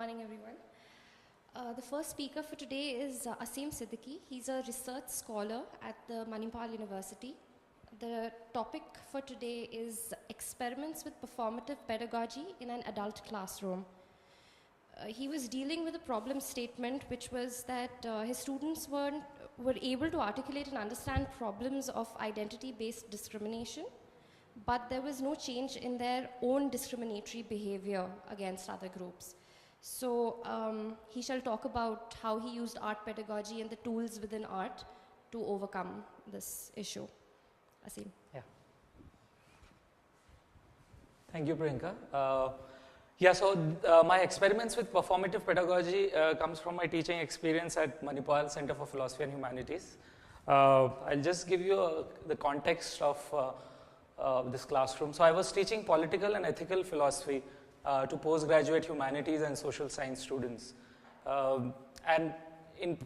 Morning, everyone. The first speaker for today is Asim Siddiqui. He's a research scholar at the Manipal University. The topic for today is experiments with performative pedagogy in an adult classroom. He was dealing with a problem statement, which was that his students were able to articulate and understand problems of identity-based discrimination, but there was no change in their own discriminatory behavior against other groups. So he shall talk about how he used art pedagogy and the tools within art to overcome this issue. Asim. Yeah. Thank you, Priyanka. My experiments with performative pedagogy comes from my teaching experience at Manipal Center for Philosophy and Humanities. I'll just give you the context of this classroom. So I was teaching political and ethical philosophy to postgraduate humanities and social science students. And in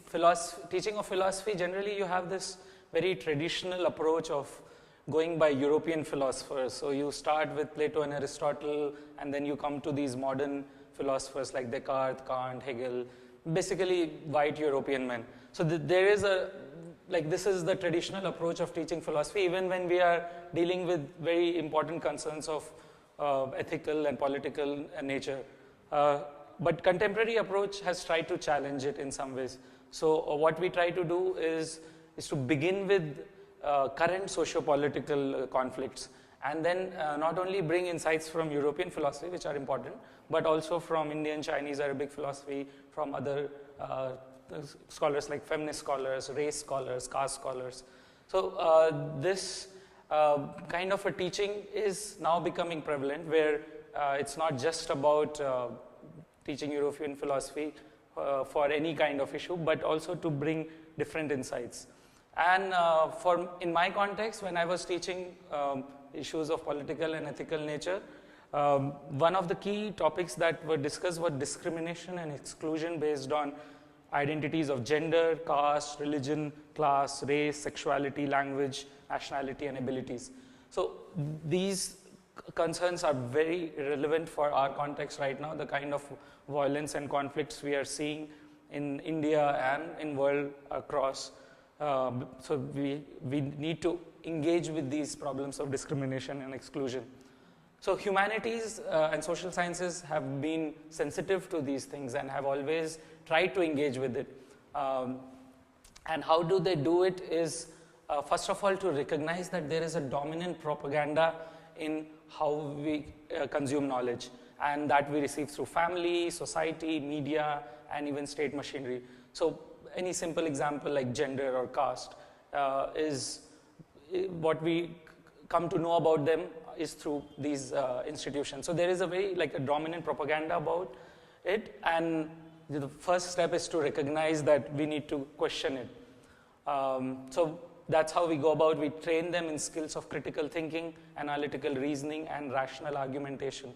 teaching of philosophy, generally you have this very traditional approach of going by European philosophers. So you start with Plato and Aristotle, and then you come to these modern philosophers like Descartes, Kant, Hegel, basically white European men. So there is this is the traditional approach of teaching philosophy, even when we are dealing with very important concerns of ethical and political nature. But contemporary approach has tried to challenge it in some ways. So what we try to do is to begin with current socio-political conflicts, and then not only bring insights from European philosophy, which are important, but also from Indian, Chinese, Arabic philosophy, from other scholars like feminist scholars, race scholars, caste scholars. So this kind of a teaching is now becoming prevalent, where it's not just about teaching European philosophy for any kind of issue, but also to bring different insights. And in my context, when I was teaching issues of political and ethical nature, one of the key topics that were discussed were discrimination and exclusion based on identities of gender, caste, religion, class, race, sexuality, language, nationality, and abilities. So these concerns are very relevant for our context right now, the kind of violence and conflicts we are seeing in India and in world across. So we need to engage with these problems of discrimination and exclusion. So humanities and social sciences have been sensitive to these things and have always tried to engage with it. And how do they do it is, first of all, to recognize that there is a dominant propaganda in how we consume knowledge, and that we receive through family, society, media, and even state machinery. So any simple example like gender or caste is what we come to know about them is through these institutions. So there is a very a dominant propaganda about it, and the first step is to recognize that we need to question it. So that's how we go about. We train them in skills of critical thinking, analytical reasoning, and rational argumentation,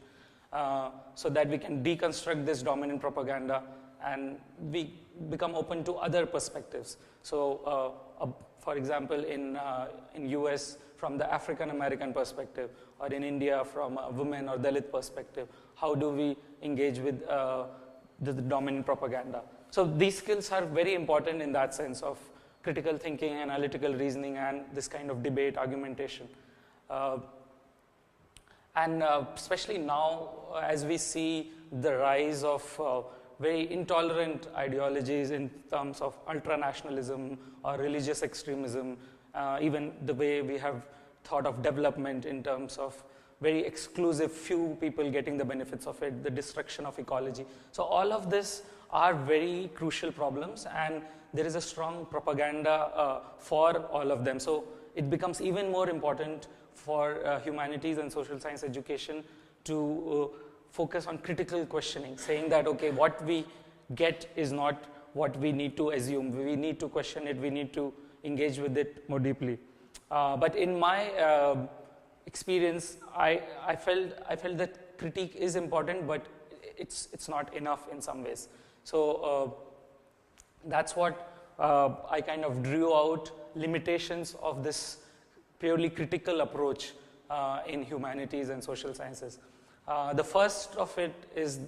so that we can deconstruct this dominant propaganda and we become open to other perspectives. So for example, in US, from the African American perspective, or in India from a women or Dalit perspective, how do we engage with the dominant propaganda? So these skills are very important in that sense of critical thinking, analytical reasoning, and this kind of debate, argumentation. And especially now, as we see the rise of very intolerant ideologies in terms of ultranationalism or religious extremism, even the way we have thought of development in terms of very exclusive few people getting the benefits of it, the destruction of ecology. So all of this are very crucial problems, and there is a strong propaganda for all of them. So it becomes even more important for humanities and social science education to focus on critical questioning, saying that, okay, what we get is not what we need to assume. We need to question it, we need to engage with it more deeply. But in my experience, I felt that critique is important, but it's not enough in some ways. So that's what I kind of drew out limitations of this purely critical approach in humanities and social sciences. The first of it is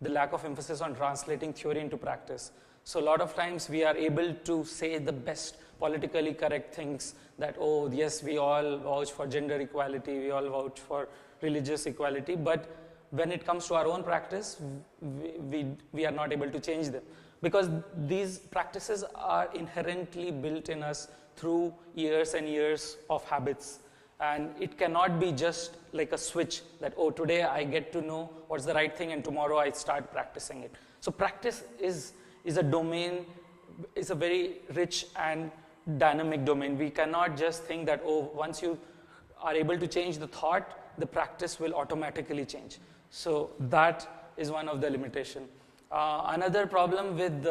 the lack of emphasis on translating theory into practice. So a lot of times we are able to say the best politically correct things that, oh yes, we all vouch for gender equality, we all vouch for religious equality, but when it comes to our own practice, we are not able to change them. Because these practices are inherently built in us through years and years of habits. And it cannot be just like a switch that, oh, today I get to know what's the right thing and tomorrow I start practicing it. So practice is a domain, is a very rich and dynamic domain. We cannot just think that, oh, once you are able to change the thought, the practice will automatically change. So that is one of the limitations. Another problem with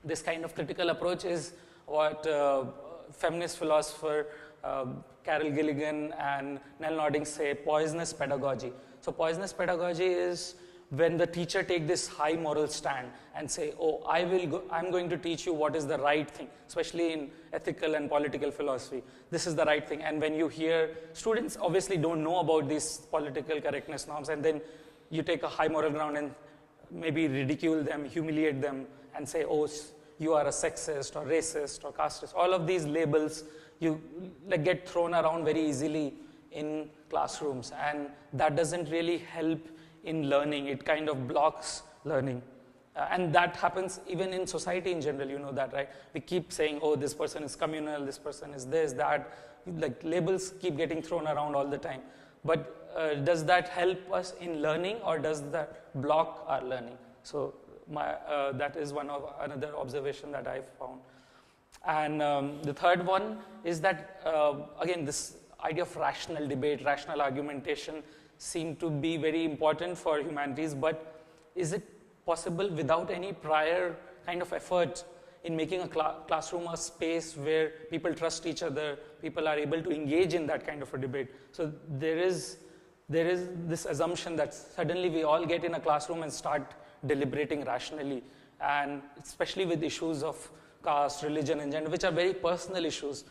this kind of critical approach is what feminist philosopher Carol Gilligan and Nell Nodding say, poisonous pedagogy. So poisonous pedagogy is when the teacher take this high moral stand and say, oh, I'm going to teach you what is the right thing, especially in ethical and political philosophy. This is the right thing. And when you hear, students obviously don't know about these political correctness norms, and then you take a high moral ground and maybe ridicule them, humiliate them, and say, oh, you are a sexist or racist or casteist. All of these labels you get thrown around very easily in classrooms, and that doesn't really help in learning. It kind of blocks learning. And that happens even in society in general, you know that, right? We keep saying, oh, this person is communal, this person is this, that. Like labels keep getting thrown around all the time. But does that help us in learning, or does that block our learning? So that is another observation that I found. And the third one is that, again, this idea of rational debate, rational argumentation seem to be very important for humanities, but is it possible without any prior kind of effort in making a classroom a space where people trust each other, people are able to engage in that kind of a debate? So there is this assumption that suddenly we all get in a classroom and start deliberating rationally, and especially with issues of caste, religion, and gender, which are very personal issues.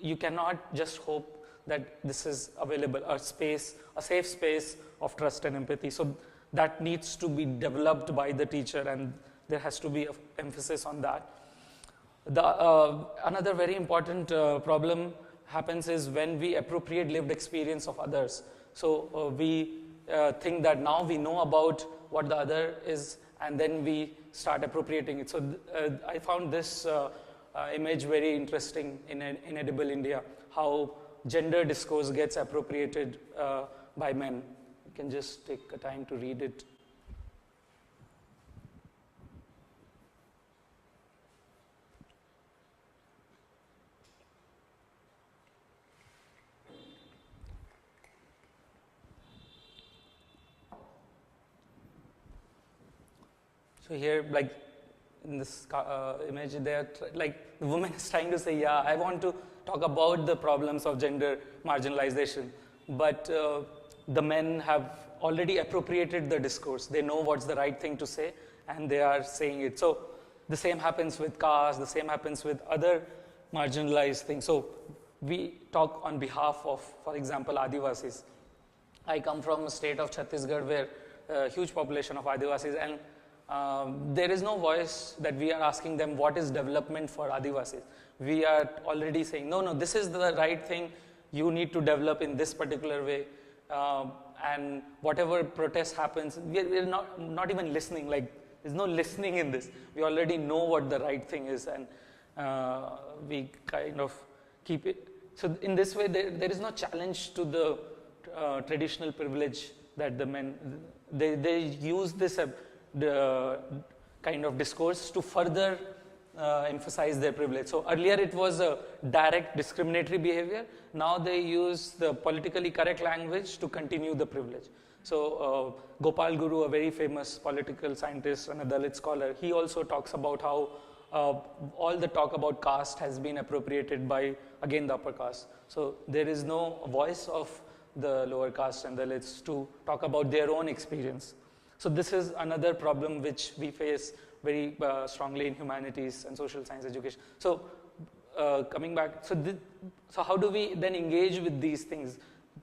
You cannot just hope that this is available, a safe space of trust and empathy. So that needs to be developed by the teacher, and there has to be an emphasis on that. Another very important problem happens is when we appropriate lived experience of others. So we think that now we know about what the other is, and then we start appropriating it. So I found this image very interesting in Edible India, how gender discourse gets appropriated by men. You can just take a time to read it. So here, like in this image, there, like the woman is trying to say, yeah, I want to talk about the problems of gender marginalization, but the men have already appropriated the discourse. They know what's the right thing to say, and they are saying it. So the same happens with caste, the same happens with other marginalized things. So we talk on behalf of, for example, Adivasis. I come from a state of Chhattisgarh where a huge population of Adivasis, and there is no voice that we are asking them what is development for Adivasis. We are already saying, no, this is the right thing, you need to develop in this particular way. And whatever protest happens, we're not even listening, like there's no listening in this. We already know what the right thing is, and we kind of keep it. So in this way, there is no challenge to the traditional privilege that the men, they use this the kind of discourse to further emphasize their privilege. So earlier it was a direct discriminatory behavior. Now they use the politically correct language to continue the privilege. So Gopal Guru, a very famous political scientist and a Dalit scholar, he also talks about how all the talk about caste has been appropriated by, again, the upper caste. So there is no voice of the lower caste and Dalits to talk about their own experience. So this is another problem which we face very strongly in humanities and social science education. So coming back, so how do we then engage with these things?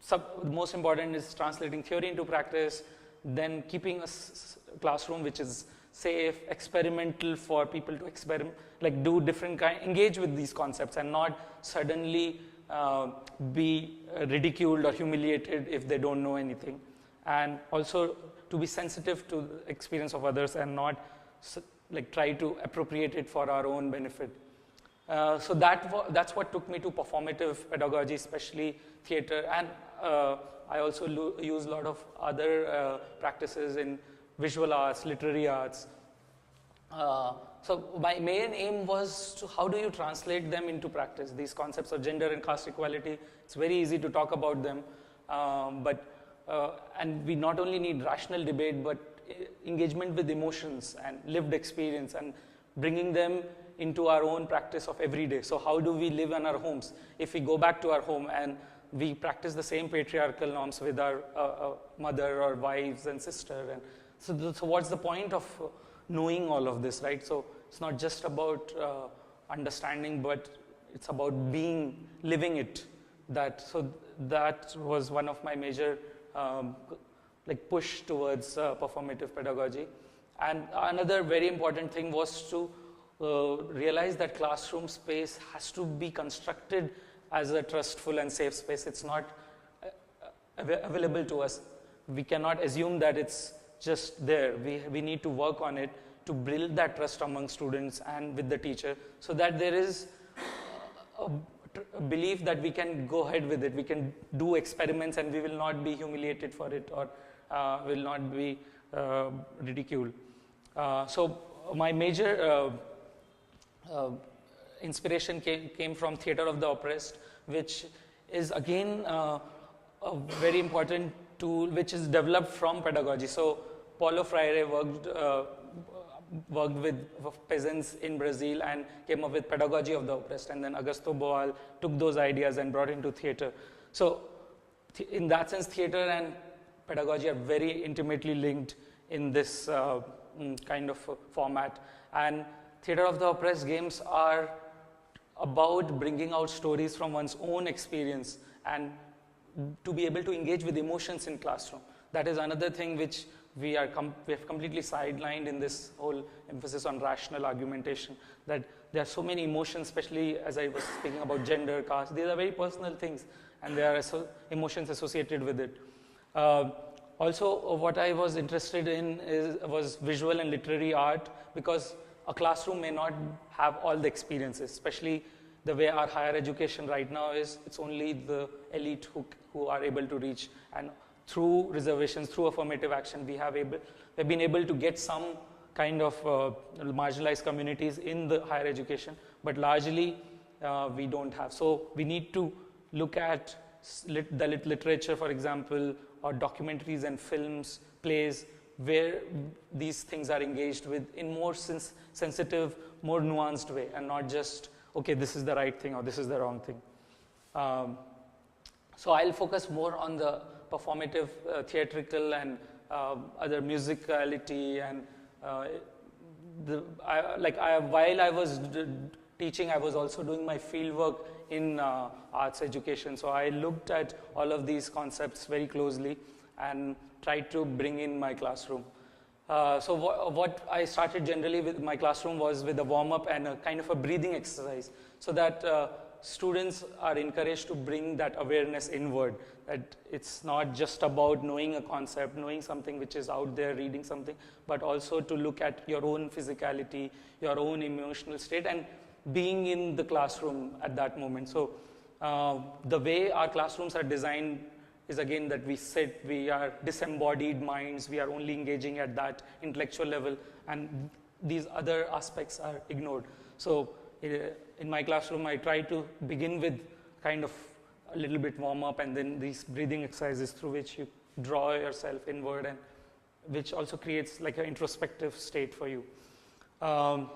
The most important is translating theory into practice. then keeping a classroom which is safe, experimental for people to experiment, like do different kind, engage with these concepts and not suddenly be ridiculed or humiliated if they don't know anything. And also to be sensitive to the experience of others and not like try to appropriate it for our own benefit. So that's what took me to performative pedagogy, especially theater, and I also use a lot of other practices in visual arts, literary arts. So my main aim was to how do you translate them into practice, these concepts of gender and caste equality. It's very easy to talk about them, and we not only need rational debate, but engagement with emotions and lived experience and bringing them into our own practice of every day. So how do we live in our homes? If we go back to our home and we practice the same patriarchal norms with our mother or wives and sister, and so what's the point of knowing all of this, right? So it's not just about understanding, but it's about living it. So that was one of my major like push towards performative pedagogy. And another very important thing was to realize that classroom space has to be constructed as a trustful and safe space. It's not available to us. We cannot assume that it's just there. We need to work on it to build that trust among students and with the teacher, so that there is a belief that we can go ahead with it. We can do experiments and we will not be humiliated for it or will not be ridiculed. So my major inspiration came from Theatre of the Oppressed, which is again a very important tool which is developed from pedagogy. So Paulo Freire worked with peasants in Brazil and came up with Pedagogy of the Oppressed, and then Augusto Boal took those ideas and brought into theatre. So in that sense, theatre and pedagogy are very intimately linked in this kind of format. And Theatre of the Oppressed games are about bringing out stories from one's own experience and to be able to engage with emotions in classroom. That is another thing which we have completely sidelined in this whole emphasis on rational argumentation, that there are so many emotions, especially as I was speaking about gender, caste. These are very personal things and there are emotions associated with it. Also, what I was interested in was visual and literary art, because a classroom may not have all the experiences, especially the way our higher education right now is. It's only the elite who are able to reach, and through reservations, through affirmative action, we've been able to get some kind of marginalized communities in the higher education, but largely we don't have. So we need to look at the literature, for example, or documentaries and films, plays, where these things are engaged with in more sensitive, more nuanced way, and not just, okay, this is the right thing or this is the wrong thing. So I'll focus more on the performative, theatrical, and other musicality, and while I was teaching, I was also doing my field work in arts education. So I looked at all of these concepts very closely and tried to bring in my classroom. So what I started generally with my classroom was with a warm-up and a kind of a breathing exercise, so that students are encouraged to bring that awareness inward, that it's not just about knowing a concept, knowing something which is out there, reading something, but also to look at your own physicality, your own emotional state, and being in the classroom at that moment. So the way our classrooms are designed is again that we sit, we are disembodied minds, we are only engaging at that intellectual level, and these other aspects are ignored. So in my classroom, I try to begin with kind of a little bit warm up, and then these breathing exercises through which you draw yourself inward, and which also creates like an introspective state for you. The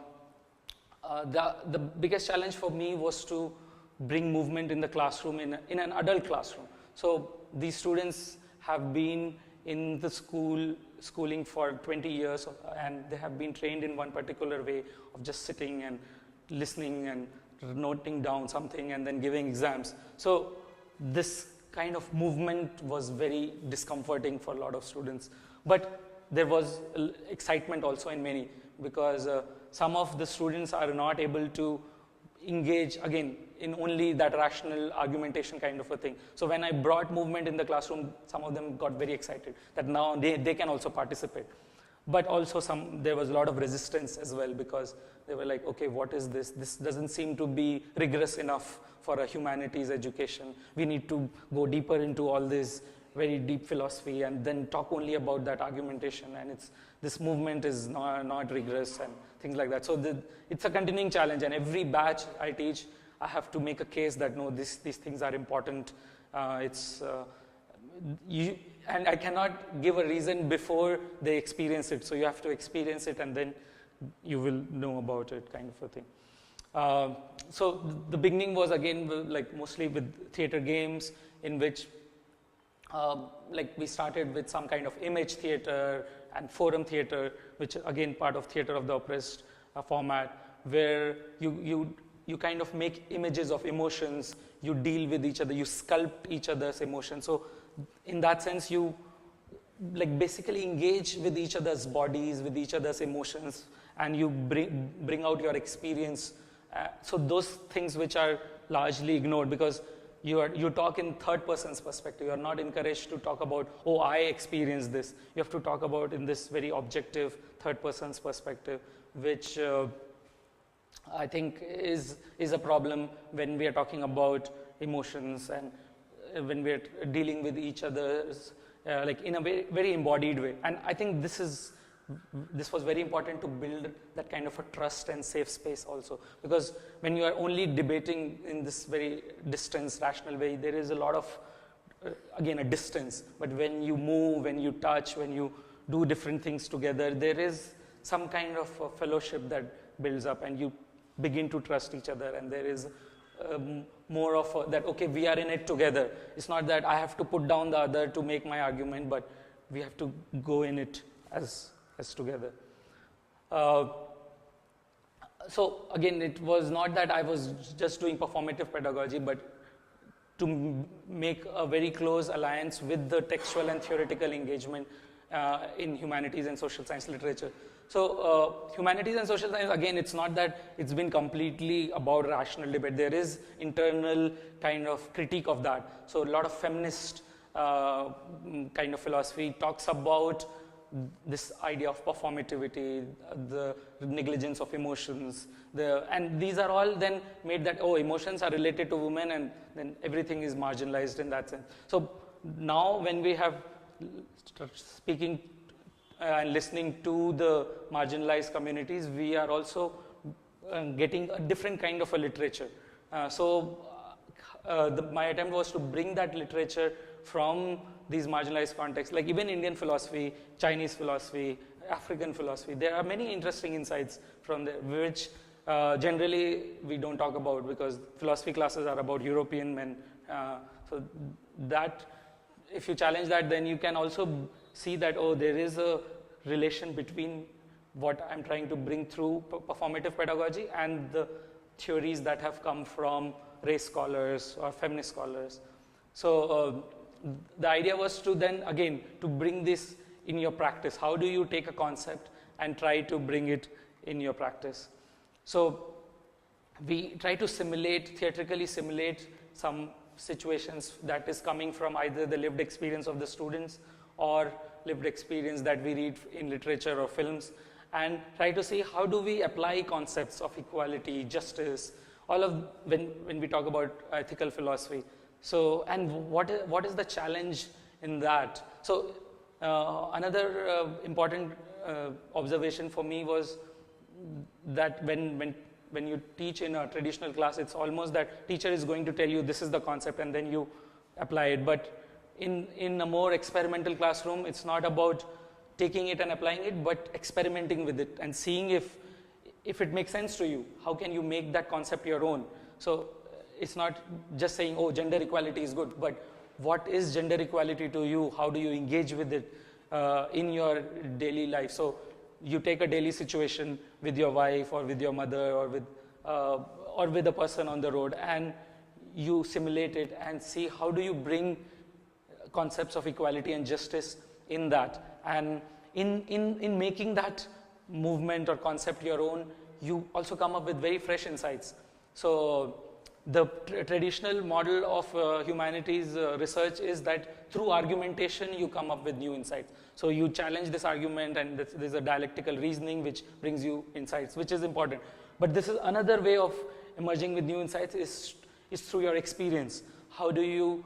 biggest challenge for me was to bring movement in the classroom, in an adult classroom. So these students have been in the schooling for 20 years, and they have been trained in one particular way of just sitting and listening and noting down something and then giving exams. So this kind of movement was very discomforting for a lot of students. But there was excitement also in many, because some of the students are not able to engage again in only that rational argumentation kind of a thing. So when I brought movement in the classroom, some of them got very excited that now they can also participate. But also there was a lot of resistance as well, because they were like, okay, what is this? This doesn't seem to be rigorous enough for a humanities education. We need to go deeper into all this very deep philosophy and then talk only about that argumentation, and this movement is not rigorous and things like that. So it's a continuing challenge, and every batch I teach, I have to make a case that no, these things are important. And I cannot give a reason before they experience it. So you have to experience it and then you will know about it, kind of a thing. So the beginning was again like mostly with theater games, in which like we started with some kind of image theater and forum theater, which again part of theater of the oppressed format, where you kind of make images of emotions, you deal with each other, you sculpt each other's emotions. So in that sense, you like basically engage with each other's bodies, with each other's emotions, and you bring out your experience. So those things which are largely ignored, because you talk in third person's perspective. You are not encouraged to talk about, oh, I experienced this. You have to talk about in this very objective third person's perspective, which I think is a problem when we are talking about emotions and when we are dealing with each other's like in a very, very embodied way. And I think this was very important to build that kind of a trust and safe space also, because when you are only debating in this very distance, rational way, there is a lot of again a distance. But when you move, when you touch, when you do different things together, there is some kind of a fellowship that builds up, and you begin to trust each other, and there is more of that, okay, we are in it together. It's not that I have to put down the other to make my argument, but we have to go in it as together. So again, it was not that I was just doing performative pedagogy, but to make a very close alliance with the textual and theoretical engagement in humanities and social science literature. So humanities and social science, again, it's not that it's been completely about rational debate. There is internal kind of critique of that. So a lot of feminist kind of philosophy talks about this idea of performativity, the negligence of emotions, and these are all then made that, oh, emotions are related to women, and then everything is marginalized in that sense. So now when we have speaking and listening to the marginalized communities, we are also getting a different kind of a literature. My attempt was to bring that literature from these marginalized contexts, like even Indian philosophy, Chinese philosophy, African philosophy. There are many interesting insights from there, which generally we don't talk about, because philosophy classes are about European men. So that, if you challenge that, then you can also see that, oh, there is a relation between what I'm trying to bring through performative pedagogy and the theories that have come from race scholars or feminist scholars. So the idea was to then, again, to bring this in your practice. How do you take a concept and try to bring it in your practice? So we try to theatrically simulate some situations that is coming from either the lived experience of the students or lived experience that we read in literature or films, and try to see how do we apply concepts of equality, justice, all of when we talk about ethical philosophy. So, and what is the challenge in that? So another important observation for me was that when you teach in a traditional class, it's almost that teacher is going to tell you this is the concept and then you apply it. But in a more experimental classroom, it's not about taking it and applying it, but experimenting with it and seeing if it makes sense to you. How can you make that concept your own? So it's not just saying, oh, gender equality is good, but what is gender equality to you? How do you engage with it in your daily life? So you take a daily situation with your wife or with your mother or with a person on the road, and you simulate it and see how do you bring concepts of equality and justice in that. And in making that movement or concept your own, you also come up with very fresh insights. So the traditional model of humanities research is that through argumentation you come up with new insights. So you challenge this argument, and there's a dialectical reasoning which brings you insights, which is important. But this is another way of emerging with new insights is through your experience. How do you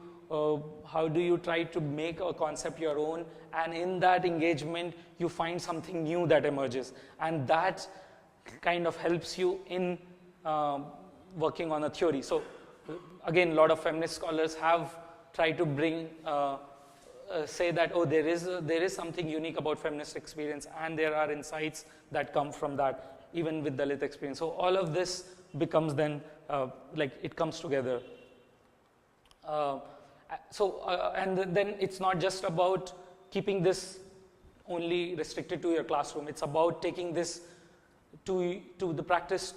try to make a concept your own, and in that engagement you find something new that emerges, and that kind of helps you in working on a theory. So again, a lot of feminist scholars have tried to bring say that, oh, there is something unique about feminist experience, and there are insights that come from that, even with Dalit experience. So all of this becomes then like it comes together. And then it's not just about keeping this only restricted to your classroom. It's about taking this to the practice,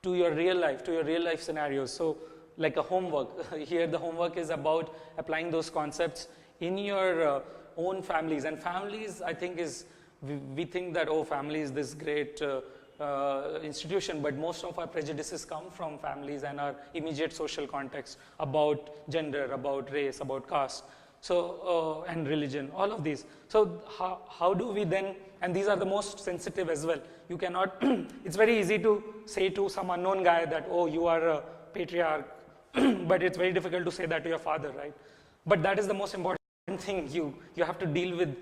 to your real life scenarios. So like a homework, here the homework is about applying those concepts in your own families. And families, I think, we think that, oh, family is this great institution, but most of our prejudices come from families and our immediate social context about gender, about race, about caste, so and religion, all of these. So how do we then, and these are the most sensitive as well. You cannot, it's very easy to say to some unknown guy that, oh, you are a patriarch, but it's very difficult to say that to your father, right? But that is the most important thing. You have to deal with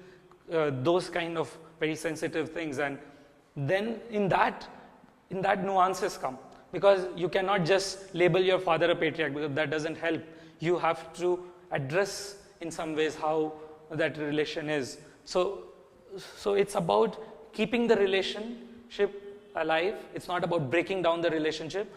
those kind of very sensitive things, and then in that nuances come, because you cannot just label your father a patriarch, because that doesn't help. You have to address in some ways how that relation is. So it's about keeping the relationship alive. It's not about breaking down the relationship,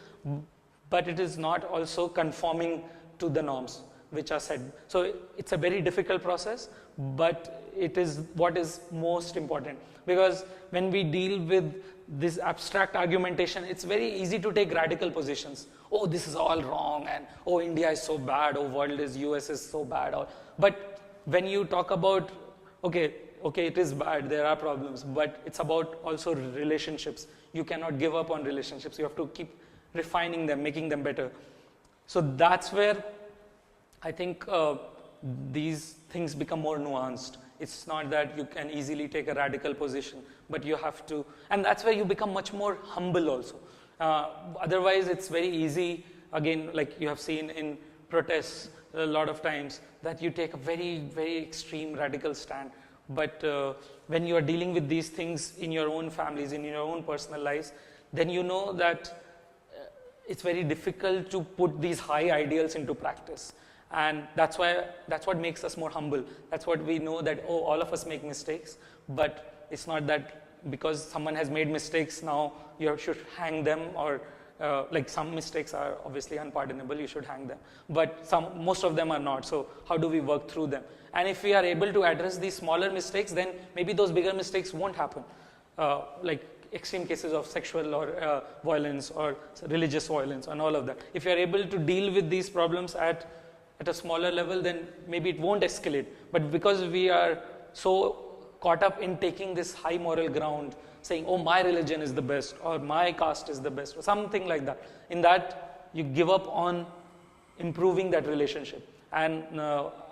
but it is not also conforming to the norms which are set. So it's a very difficult process, but it is what is most important, because when we deal with this abstract argumentation, it's very easy to take radical positions. Oh, this is all wrong, and oh, India is so bad, oh, US is so bad. But when you talk about, okay, it is bad, there are problems, but it's about also relationships. You cannot give up on relationships. You have to keep refining them, making them better. So that's where I think these things become more nuanced. It's not that you can easily take a radical position, but you have to, and that's where you become much more humble also. Otherwise, it's very easy, again, like you have seen in protests a lot of times, that you take a very, very extreme radical stand. But when you are dealing with these things in your own families, in your own personal lives, then you know that it's very difficult to put these high ideals into practice. And that's what makes us more humble. That's what we know, that, oh, all of us make mistakes, but it's not that because someone has made mistakes, now you should hang them, or like some mistakes are obviously unpardonable, you should hang them, but most of them are not. So how do we work through them? And if we are able to address these smaller mistakes, then maybe those bigger mistakes won't happen. Like extreme cases of sexual or violence or religious violence and all of that. If you are able to deal with these problems at a smaller level, then maybe it won't escalate. But because we are so caught up in taking this high moral ground, saying, oh, my religion is the best, or my caste is the best, or something like that, in that you give up on improving that relationship. And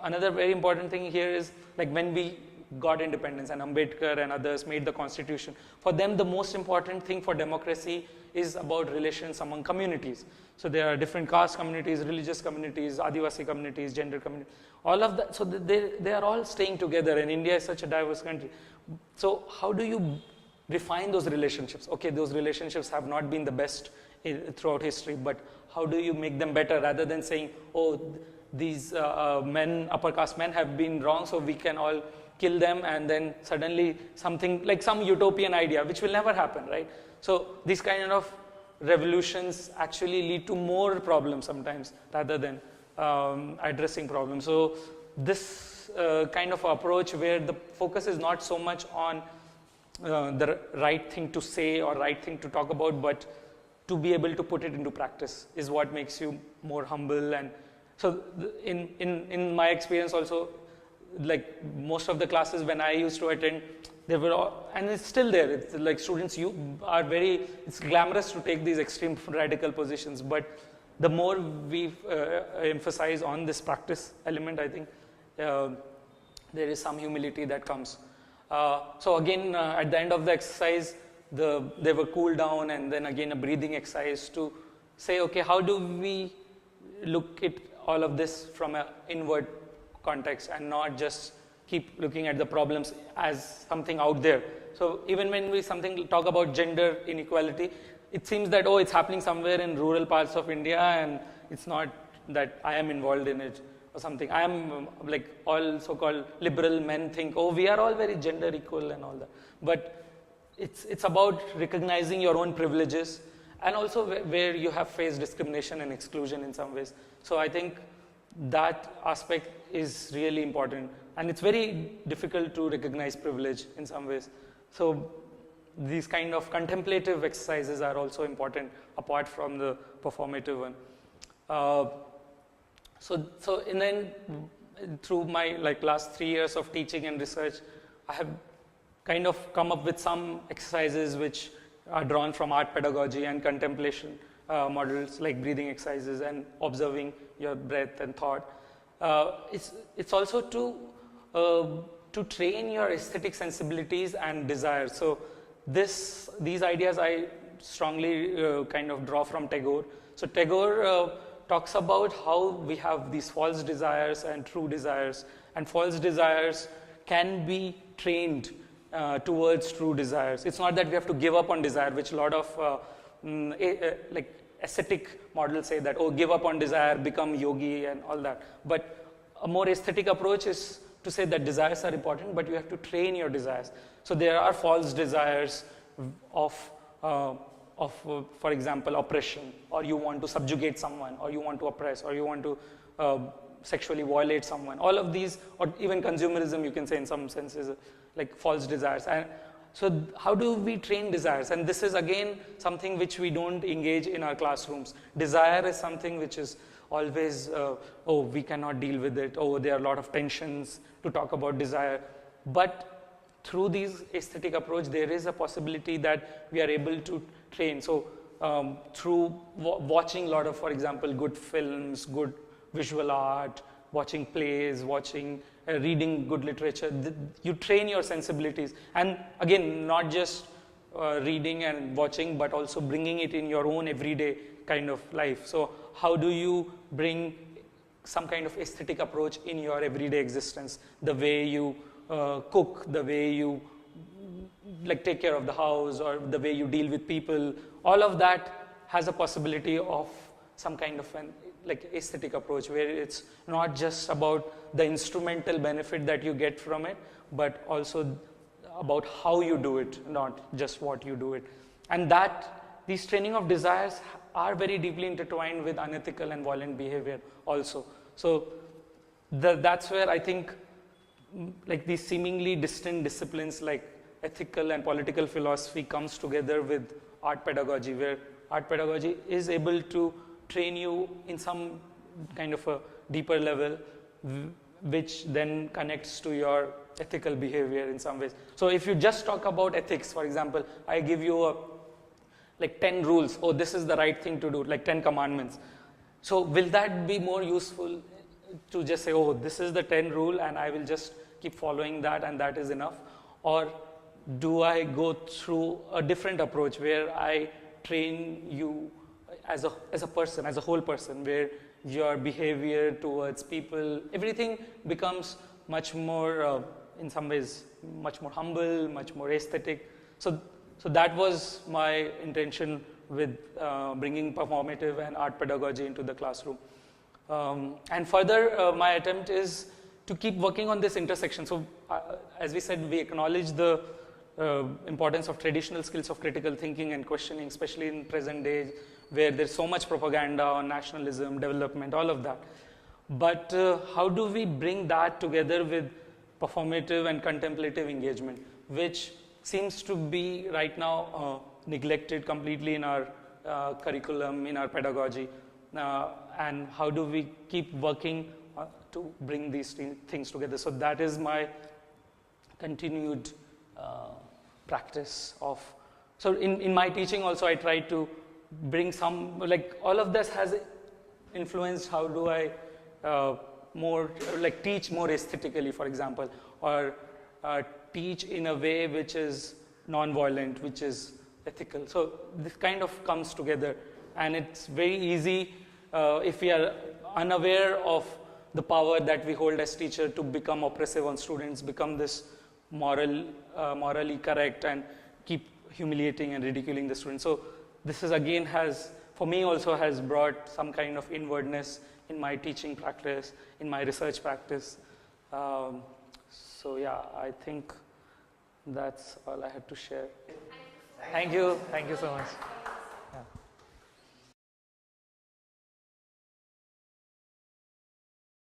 another very important thing here is, like when we got independence and Ambedkar and others made the constitution, for them the most important thing for democracy is about relations among communities. So there are different caste communities, religious communities, Adivasi communities, gender communities, all of that. So they are all staying together, and India is such a diverse country. So how do you refine those relationships? Okay, those relationships have not been the best throughout history, but how do you make them better, rather than saying, oh, these upper caste men have been wrong, so we can all kill them, and then suddenly something like some utopian idea, which will never happen, right? So these kind of revolutions actually lead to more problems sometimes, rather than addressing problems. So this kind of approach, where the focus is not so much on the right thing to say or right thing to talk about, but to be able to put it into practice, is what makes you more humble. And so in my experience also, like most of the classes when I used to attend, they were all, and it's still there. It's like students, you are very, it's glamorous to take these extreme radical positions, but the more we emphasize on this practice element, I think there is some humility that comes. So again, at the end of the exercise, they were cool down, and then again a breathing exercise to say, okay, how do we look at all of this from an inward context and not just keep looking at the problems as something out there. So even when we talk about gender inequality, it seems that, oh, it's happening somewhere in rural parts of India, and it's not that I am involved in it or something. I am like all so-called liberal men think, oh, we are all very gender equal and all that. But it's about recognizing your own privileges, and also where you have faced discrimination and exclusion in some ways. So I think that aspect is really important, and it's very difficult to recognize privilege in some ways. So these kind of contemplative exercises are also important apart from the performative one. And then through my last 3 years of teaching and research, I have kind of come up with some exercises which are drawn from art pedagogy and contemplation models, like breathing exercises and observing your breath and thought. It's also to train your aesthetic sensibilities and desires. So these ideas I strongly kind of draw from Tagore. So Tagore talks about how we have these false desires and true desires, and false desires can be trained towards true desires. It's not that we have to give up on desire, which a lot of like aesthetic models say that, oh, give up on desire, become yogi and all that. But a more aesthetic approach is to say that desires are important, but you have to train your desires. So there are false desires of for example, oppression, or you want to subjugate someone, or you want to oppress, or you want to sexually violate someone. All of these, or even consumerism, you can say in some senses, like false desires. And so how do we train desires? And this is again something which we don't engage in our classrooms. Desire is something which is always, oh, we cannot deal with it. Oh, there are a lot of tensions to talk about desire. But through these aesthetic approach, there is a possibility that we are able to train. So through watching a lot of, for example, good films, good visual art, watching plays, reading good literature, you train your sensibilities. And again, not just reading and watching, but also bringing it in your own everyday kind of life. So how do you bring some kind of aesthetic approach in your everyday existence? The way you cook, the way you take care of the house, or the way you deal with people, all of that has a possibility of some kind of an aesthetic approach, where it's not just about the instrumental benefit that you get from it, but also about how you do it, not just what you do it. And that these training of desires are very deeply intertwined with unethical and violent behavior also. So that's where I think these seemingly distant disciplines like ethical and political philosophy comes together with art pedagogy, where art pedagogy is able to train you in some kind of a deeper level, which then connects to your ethical behavior in some ways. So if you just talk about ethics, for example, I give you 10 rules, oh, this is the right thing to do, like 10 commandments. So will that be more useful to just say, oh, this is the 10 rule and I will just keep following that and that is enough? Or do I go through a different approach where I train you as a person, as a whole person, where your behavior towards people, everything becomes much more, in some ways, much more humble, much more aesthetic. So that was my intention with bringing performative and art pedagogy into the classroom. And further, my attempt is to keep working on this intersection. So as we said, we acknowledge the importance of traditional skills of critical thinking and questioning, especially in present day, where there's so much propaganda on nationalism, development, all of that. But how do we bring that together with performative and contemplative engagement, which seems to be right now neglected completely in our curriculum, in our pedagogy? And how do we keep working to bring these things together. So that is my continued practice of, so in my teaching also I try to bring some, like all of this has influenced how do I more, like teach more aesthetically, for example, or teach in a way which is non-violent, which is ethical. So this kind of comes together, and it's very easy if we are unaware of the power that we hold as teacher to become oppressive on students, become this morally correct and keep humiliating and ridiculing the students. So this is again has, for me also has brought some kind of inwardness in my teaching practice, in my research practice. So yeah, I think that's all I had to share. Thank you so much.